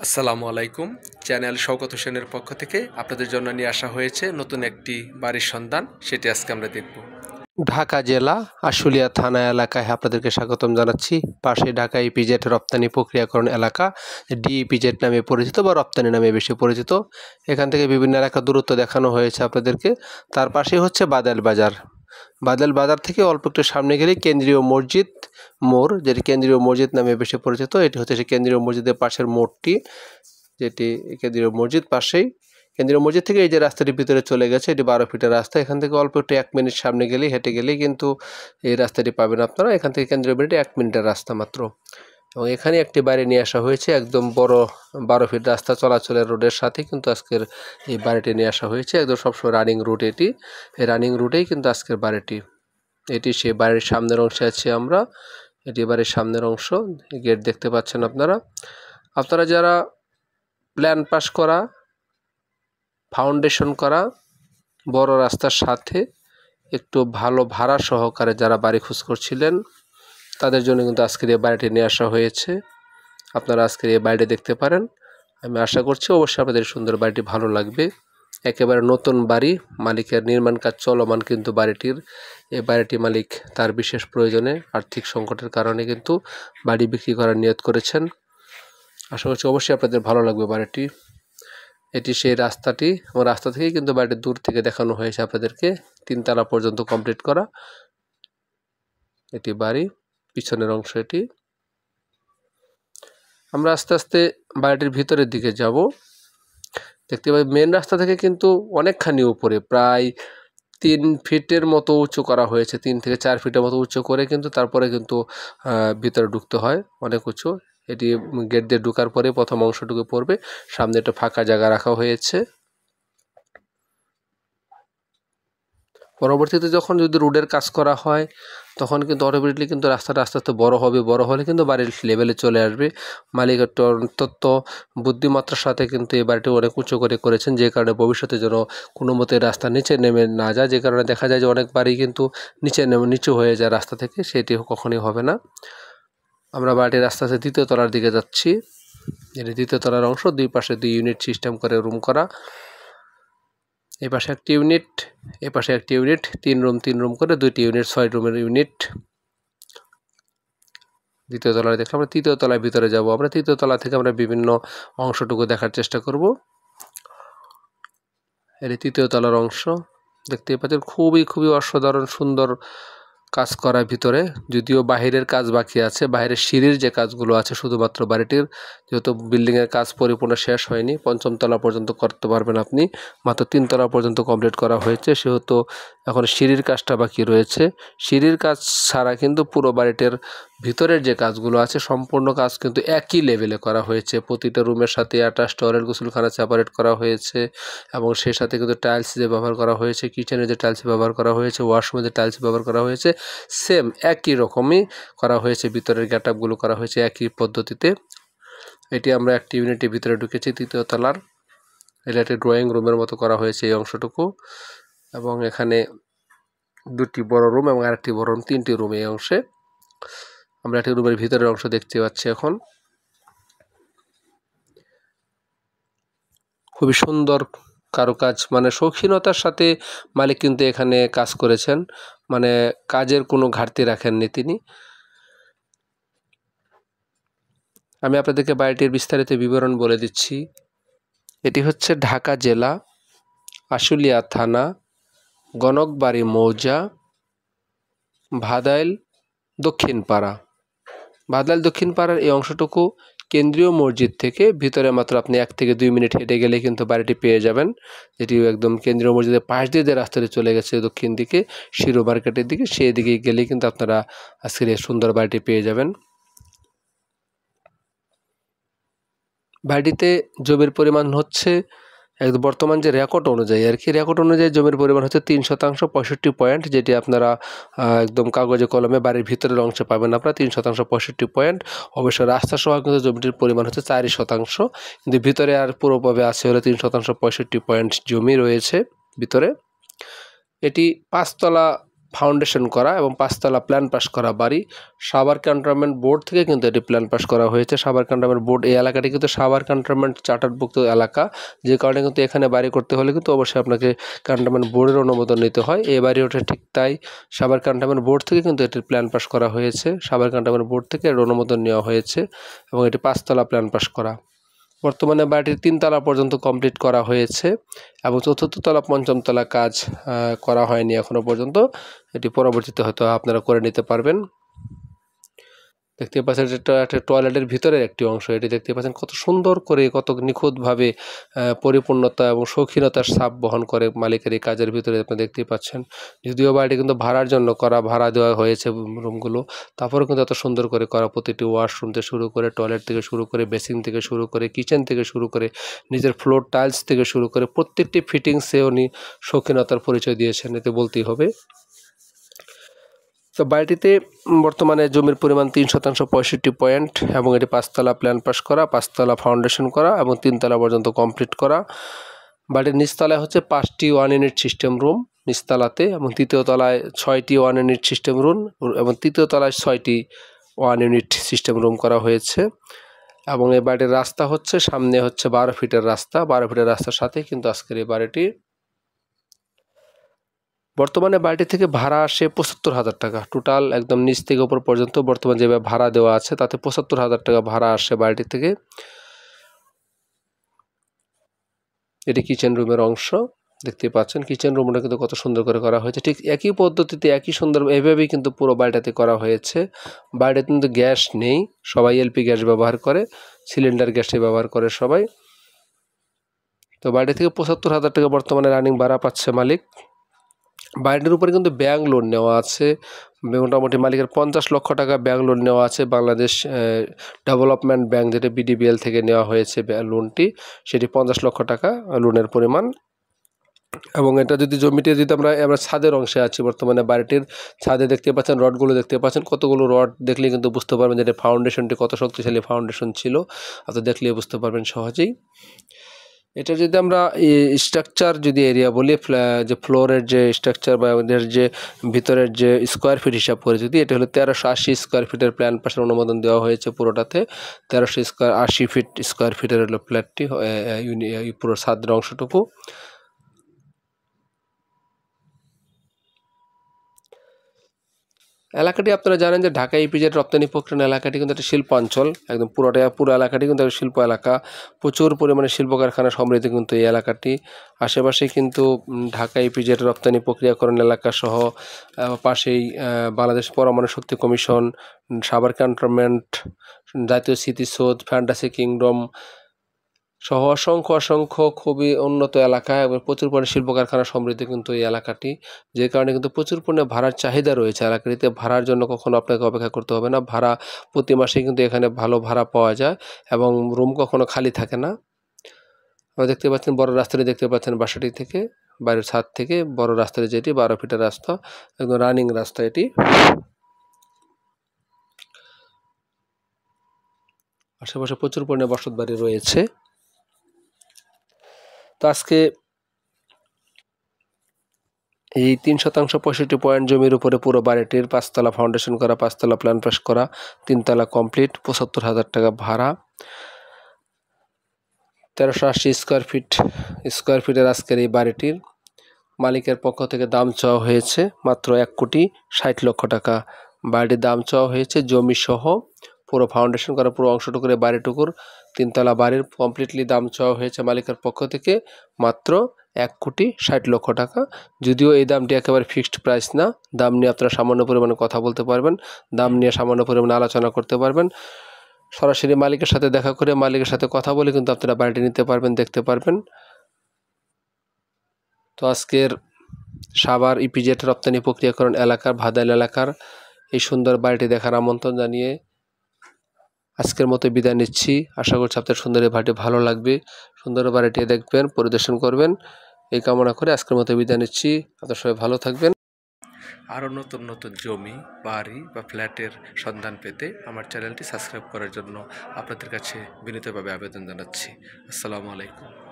আসসালামু আলাইকুম। চ্যানেল শওকত হোসেনের পক্ষ থেকে আপনাদের জন্য নিয়ে আসা হয়েছে নতুন একটি বাড়ির সন্ধান, সেটি আজকে আমরা দেখব। ঢাকা জেলা আশুলিয়া থানা এলাকায় আপনাদেরকে স্বাগতম জানাচ্ছি। পাশে ঢাকা ইপিজেড রপ্তানি প্রক্রিয়াকরণ এলাকা, ডিইপিজেড নামে পরিচিত বা রপ্তানি নামে বেশি পরিচিত। এখান থেকে বিভিন্ন এলাকা দূরত্ব দেখানো হয়েছে আপনাদেরকে। তার পাশে হচ্ছে বাদেল বাজার। বাদেল বাজার থেকে অল্প একটু সামনে গেলেই কেন্দ্রীয় মসজিদ মোড়, যেটি কেন্দ্রীয় মসজিদ নামে বেশি পরিচিত। এটি হচ্ছে সেই কেন্দ্রীয় মসজিদের পাশের মোড়টি, যেটি কেন্দ্রীয় মসজিদ পাশেই। কেন্দ্রীয় মসজিদ থেকে এই যে রাস্তাটির ভিতরে চলে গেছে, এটি 12 ফিটের রাস্তা। এখান থেকে অল্প একটু 1 মিনিট সামনে গেলেই, হেঁটে গেলেই কিন্তু এই রাস্তাটি পাবেন আপনারা। এখান থেকে কেন্দ্রীয় মসজিদে 1 মিনিটের রাস্তা মাত্র। এবং এখানে একটি বাড়ি নিয়ে আসা হয়েছে, একদম বড় 12 ফিট রাস্তা চলাচলের রোডের সাথে কিন্তু আজকের এই বাড়িটি নিয়ে আসা হয়েছে। একদম সবসময় রানিং রুট এটি। এই রানিং রুটেই কিন্তু আজকের বাড়িটি। এটি সে বাড়ির সামনের অংশে আছি আমরা। এটি বাড়ির সামনের অংশ, গেট দেখতে পাচ্ছেন আপনারা। আপনারা যারা প্ল্যান পাস করা, ফাউন্ডেশন করা, বড় রাস্তার সাথে একটু ভালো ভাড়া সহকারে যারা বাড়ি খোঁজ করছিলেন, তাদের জন্য কিন্তু আজকের এই বাড়িটি নিয়ে আসা হয়েছে। আপনারা আজকের এই বাড়িটি দেখতে পারেন। আমি আশা করছি অবশ্যই আপনাদের সুন্দর বাড়িটি ভালো লাগবে। একেবারে নতুন বাড়ি, মালিকের নির্মাণ কাজ চলমান কিন্তু বাড়িটির। এই বাড়িটি মালিক তার বিশেষ প্রয়োজনে আর্থিক সংকটের কারণে কিন্তু বাড়ি বিক্রি করার নিয়ত করেছেন। আশা করছি অবশ্যই আপনাদের ভালো লাগবে বাড়িটি। এটি সেই রাস্তাটি, এবং রাস্তা থেকেই কিন্তু বাড়িটি দূর থেকে দেখানো হয়েছে আপনাদেরকে। 3 তলা পর্যন্ত কমপ্লিট করা এটি বাড়ি, পিছনের অংশ এটি। আমরা আস্তে আস্তে বাড়িটির ভিতরের দিকে যাব। দেখতে পাই মেন রাস্তা থেকে কিন্তু অনেকখানি উপরে, প্রায় 3 ফিটের মতো উঁচু করা হয়েছে। 3 থেকে 4 ফিটের মতো উঁচু করে কিন্তু তারপরে কিন্তু ভিতরে ঢুকতে হয়, অনেক উঁচু। এটি গেট দিয়ে ঢোকার পরে প্রথম অংশটুকু পড়বে, সামনে একটা ফাঁকা জায়গা রাখা হয়েছে। পরবর্তীতে যখন যদি রোডের কাজ করা হয়, তখন কিন্তু অটোমেটিকলি কিন্তু রাস্তাটা আস্তে আস্তে বড় হবে। বড় হলে কিন্তু বাড়ির লেভেলে চলে আসবে। মালিক একটু অন্তত বুদ্ধিমত্তার সাথে কিন্তু এই বাড়িটি অনেক উঁচু করে করেছেন, যে কারণে ভবিষ্যতে যেন কোনো মতে রাস্তা নিচে নেমে না যায়। যে কারণে দেখা যায় যে অনেক বাড়ি কিন্তু নিচু হয়ে যায় রাস্তা থেকে, সেটি কখনই হবে না। আমরা বাড়িটির আস্তে আস্তে 2য় তলার দিকে যাচ্ছি। এটি 2য় তলার অংশ, 2 পাশে 2 ইউনিট সিস্টেম করে রুম করা। এই পাশে একটি ইউনিট, এ পাশে একটি ইউনিট, 3 রুম করে 2টি ইউনিট, 6 রুমের ইউনিট। 2য় তলায় দেখলাম। আমরা 3য় তলায় ভিতরে যাব। আমরা 3য় তলা থেকে আমরা বিভিন্ন অংশটুকু দেখার চেষ্টা করব। এর 3য় তলার অংশ দেখতে পাচ্ছেন, খুবই অসাধারণ সুন্দর কাজ করা ভিতরে। যদিও বাহিরের কাজ বাকি আছে, বাইরের সিঁড়ির যে কাজগুলো আছে শুধুমাত্র বাড়িটির, যেহেতু বিল্ডিংয়ের কাজ পরিপূর্ণ শেষ হয়নি, 5ম তলা পর্যন্ত করতে পারবেন আপনি, মাত্র 3 তলা পর্যন্ত কমপ্লিট করা হয়েছে, সেহেতু এখন সিঁড়ির কাজটা বাকি রয়েছে। সিঁড়ির কাজ ছাড়া কিন্তু পুরো বাড়িটির ভিতরের যে কাজগুলো আছে সম্পূর্ণ কাজ কিন্তু একই লেভেলে করা হয়েছে। প্রতিটা রুমের সাথে অ্যাটাচ টয়লেট, গোসলখানা সেপারেট করা হয়েছে, এবং সেই সাথে কিন্তু টাইলস যে ব্যবহার করা হয়েছে, কিচেনে যে টাইলস ব্যবহার করা হয়েছে, ওয়াশরুমে যে টাইলস ব্যবহার করা হয়েছে, সেম একই রকমই করা হয়েছে। ভিতরের গেটআপগুলো করা হয়েছে একই পদ্ধতিতে। এটি আমরা একটি ইউনিটের ভিতরে ঢুকেছি 3য় তলার। এটা একটি ড্রয়িং রুমের মতো করা হয়েছে এই অংশটুকু, এবং এখানে 2টি বড় রুম এবং আরেকটি বড় রুম, 3টি রুম এই অংশে। আমরা একটি রুমের ভিতরের অংশ দেখতে পাচ্ছি এখন। খুবই সুন্দর কারুকাজ, মানে শৌখিনতার সাথে মালিক কিন্তু এখানে কাজ করেছেন, মানে কাজের কোনো ঘাটতি রাখেননি তিনি। আমি আপনাদেরকে বাড়িটির বিস্তারিত বিবরণ বলে দিচ্ছি। এটি হচ্ছে ঢাকা জেলা আশুলিয়া থানা, গণকবাড়ি মৌজা, ভাদাইল দক্ষিণ পাড়া। ভাদাইল দক্ষিণ পাড়ার এই অংশটুকু কেন্দ্রীয় মসজিদ থেকে ভিতরে মাত্র আপনি 1 থেকে 2 মিনিট হেঁটে গেলে কিন্তু বাড়িটি পেয়ে যাবেন। যেটি একদম কেন্দ্রীয় মসজিদের পাশ দিয়ে যে রাস্তাটি চলে গেছে দক্ষিণ দিকে, শিরো মার্কেটের দিকে, সেই দিকে গেলেই কিন্তু আপনারা আজকের এই সুন্দর বাড়িটি পেয়ে যাবেন। বাড়িটিতে জমির পরিমাণ হচ্ছে একদম বর্তমান যে রেকর্ড অনুযায়ী আর কি, রেকর্ড অনুযায়ী জমির পরিমাণ হচ্ছে 3 শতাংশ 65 পয়েন্ট, যেটি আপনারা একদম কাগজে কলমে বাড়ির ভিতরের অংশে পাবেন আপনারা 3 শতাংশ 65 পয়েন্ট। অবশ্য রাস্তা সহ কিন্তু জমিটির পরিমাণ হচ্ছে 4 শতাংশ, কিন্তু ভিতরে আর পুরোভাবে আছে হলো 3 শতাংশ 65 পয়েন্ট জমি রয়েছে ভিতরে। এটি 5 তলা ফাউন্ডেশন করা এবং 5তলা প্ল্যান পাস করা বাড়ি। সাভার ক্যান্টনমেন্ট বোর্ড থেকে কিন্তু এটি প্ল্যান পাস করা হয়েছে। সাভার ক্যান্টনমেন্ট বোর্ড এই এলাকাটি কিন্তু সাভার ক্যান্টনমেন্ট চার্টারভুক্ত এলাকা, যে কারণে কিন্তু এখানে বাড়ি করতে হলে কিন্তু অবশ্যই আপনাকে ক্যান্টনমেন্ট বোর্ডের অনুমোদন নিতে হয়। এই বাড়ি ওঠে ঠিক তাই, সাভার ক্যান্টনমেন্ট বোর্ড থেকে কিন্তু এটির প্ল্যান পাস করা হয়েছে। সাভার ক্যান্টনমেন্ট বোর্ড থেকে এর অনুমোদন নেওয়া হয়েছে এবং এটি 5তলা প্ল্যান পাস করা। বর্তমানে বাড়িটির 3তলা পর্যন্ত কমপ্লিট করা হয়েছে এবং 4র্থ তলা 5ম তলা কাজ করা হয়নি এখনও পর্যন্ত। এটি পরবর্তীতে হয়তো আপনারা করে নিতে পারবেন। দেখতে পাচ্ছেন যেটা একটা টয়লেটের ভিতরের একটি অংশ। এটি দেখতে পাচ্ছেন কত সুন্দর করে, কত নিখুঁতভাবে পরিপূর্ণতা এবং শৌখিনতার ছাপ বহন করে মালিকের এই কাজের ভিতরে আপনি দেখতেই পাচ্ছেন। যদিও বাড়িটি কিন্তু ভাড়ার জন্য করা, ভাড়া দেওয়া হয়েছে রুমগুলো, তারপরেও কিন্তু এত সুন্দর করে করা। প্রতিটি ওয়াশরুম থেকে শুরু করে, টয়লেট থেকে শুরু করে, বেসিন থেকে শুরু করে, কিচেন থেকে শুরু করে, নিজের ফ্লোর টাইলস থেকে শুরু করে প্রত্যেকটি ফিটিংসে উনি শৌখিনতার পরিচয় দিয়েছেন, এতে বলতেই হবে। তো বাড়িটিতে বর্তমানে জমির পরিমাণ 3শতাংশ 65 পয়েন্ট এবং এটি 5তলা প্ল্যান পাস করা, 5তলা ফাউন্ডেশন করা এবং 3তলা পর্যন্ত কমপ্লিট করা। বাড়ির নিচতলায় হচ্ছে 5টি 1 ইউনিট সিস্টেম রুম নিচতলাতে, এবং 3য় তলায় 6টি 1 ইউনিট সিস্টেম রুম এবং 3য় তলায় 6টি 1 ইউনিট সিস্টেম রুম করা হয়েছে। এবং এই বাড়ির রাস্তা হচ্ছে, সামনে হচ্ছে 12 ফিটের রাস্তা। 12 ফিটের রাস্তার সাথে কিন্তু আজকের এই বাড়িটি। বর্তমানে বাড়িটি থেকে ভাড়া আসে 75,000 টাকা, টোটাল একদম নিচ থেকে উপর পর্যন্ত বর্তমানে যেভাবে ভাড়া দেওয়া আছে তাতে 75,000 টাকা ভাড়া আসে বাড়িটি থেকে। এটি কিচেন রুমের অংশ, দেখতে পাচ্ছেন কিচেন রুমটা কিন্তু কত সুন্দর করে করা হয়েছে। ঠিক একই পদ্ধতিতে, একই সুন্দর এভাবেই কিন্তু পুরো বাড়িটাতে করা হয়েছে। বাড়িতে কিন্তু গ্যাস নেই, সবাই এলপি গ্যাস ব্যবহার করে, সিলিন্ডার গ্যাসই ব্যবহার করে সবাই। তো বাড়ি থেকে 75,000 টাকা বর্তমানে রানিং ভাড়া পাচ্ছে মালিক। বাড়িটির উপরে কিন্তু ব্যাংক লোন নেওয়া আছে, মোটামুটি মালিকের 50 লক্ষ টাকা ব্যাংক লোন নেওয়া আছে। বাংলাদেশ ডেভেলপমেন্ট ব্যাংক, যেটা বিডিবিএল থেকে নেওয়া হয়েছে লোনটি, সেটি 50 লক্ষ টাকা লোনের পরিমাণ। এবং এটা যদি জমিতে যদি আমরা ছাদের অংশে আছি, বর্তমানে বাড়িটির ছাদে দেখতে পাচ্ছেন রডগুলো, দেখতে পাচ্ছেন কতগুলো রড, দেখলে কিন্তু বুঝতে পারবেন যে ফাউন্ডেশনটি কত শক্তিশালী ফাউন্ডেশন ছিল, অর্থাৎ দেখলে বুঝতে পারবেন সহজেই। এটা যদি আমরা স্ট্রাকচার যদি এরিয়া বলি, যে ফ্লোরের যে স্ট্রাকচার বা ওদের যে ভিতরের যে স্কোয়ার ফিট হিসাব করে, যদি এটা হলো 1380 স্কোয়ার ফিটের প্ল্যান পাশের অনুমোদন দেওয়া হয়েছে পুরোটাতে। 1380 ফিট স্কোয়ার ফিটের হলো ফ্ল্যাটটি, পুরো ছাদের অংশটুকু। এলাকাটি আপনারা জানেন যে ঢাকা ইপিজেড রপ্তানি প্রক্রিয়া এলাকাটি কিন্তু একটা শিল্পাঞ্চল, একদম পুরো এলাকাটি কিন্তু একটা শিল্প এলাকা। প্রচুর পরিমাণে শিল্প কারখানা সমৃদ্ধ কিন্তু এই এলাকাটি। আশেপাশে কিন্তু ঢাকা ইপিজেড রপ্তানি প্রক্রিয়াকরণ এলাকা সহ পাশেই বাংলাদেশ পরমাণু শক্তি কমিশন, সাভার ক্যান্টনমেন্ট, জাতীয় স্মৃতিসৌধ, ফ্যান্টাসি কিংডম সহ অসংখ্য খুবই উন্নত এলাকা এবং প্রচুর পরিমাণে শিল্প কারখানা সমৃদ্ধ কিন্তু এই এলাকাটি, যে কারণে কিন্তু প্রচুর পরিমাণে ভাড়ার চাহিদা রয়েছে এলাকাটিতে। ভাড়ার জন্য কখনো আপনাকে অপেক্ষা করতে হবে না, ভাড়া প্রতি মাসে কিন্তু এখানে ভালো ভাড়া পাওয়া যায় এবং রুম কখনো খালি থাকে না। আপনারা দেখতে পাচ্ছেন বড় রাস্তাটি, দেখতে পাচ্ছেন বাসাটি থেকে, বাড়ির ছাদ থেকে বড় রাস্তাটি, যেটি 12 ফিটের রাস্তা, একদম রানিং রাস্তা এটি। আশেপাশে প্রচুর পরিমাণে বসত বাড়ি রয়েছে। তো আজকে এই 3শতাংশ 65 পয়েন্ট জমির উপরে পুরো বাড়িটির 5তলা ফাউন্ডেশন করা, 5তলা প্ল্যান পাস করা, 3তলা কমপ্লিট, 75,000 টাকা ভাড়া, 1380 স্কোয়ার ফিটের আজকের এই বাড়িটির মালিকের পক্ষ থেকে দাম চাওয়া হয়েছে মাত্র 1,60,00,000 টাকা। বাড়িটির দাম চাওয়া হয়েছে জমি সহ, পুরো ফাউন্ডেশন করা পুরো অংশটুকুর বাড়িটুকুর 3তলা বাড়ির কমপ্লিটলি দাম চাওয়া হয়েছে মালিকের পক্ষ থেকে মাত্র 1,60,00,000 টাকা। যদিও এই দামটি একেবারে ফিক্সড প্রাইস না, দাম নিয়ে আপনারা সামান্য পরিমাণে কথা বলতে পারবেন, দাম নিয়ে সামান্য পরিমাণে আলোচনা করতে পারবেন। সরাসরি মালিকের সাথে দেখা করে, মালিকের সাথে কথা বলে কিন্তু আপনারা বাড়িটি নিতে পারবেন, দেখতে পারবেন। তো আজকের সাভার ইপিজেড রপ্তানি প্রক্রিয়াকরণ এলাকার ভাদাইল এলাকার এই সুন্দর বাড়িটি দেখার আমন্ত্রণ জানিয়ে আজকের মতো বিদায় নিচ্ছি। আশা করছি আপনার সুন্দর এই বাড়িটি ভালো লাগবে, সুন্দর বাড়িটি দেখবেন, পরিদর্শন করবেন, এই কামনা করে আজকের মতো বিদায় নিচ্ছি। আপনার সবাই ভালো থাকবেন। আরও নতুন নতুন জমি, বাড়ি বা ফ্ল্যাটের সন্ধান পেতে আমার চ্যানেলটি সাবস্ক্রাইব করার জন্য আপনাদের কাছে বিনীতভাবে আবেদন জানাচ্ছি। আসসালামু আলাইকুম।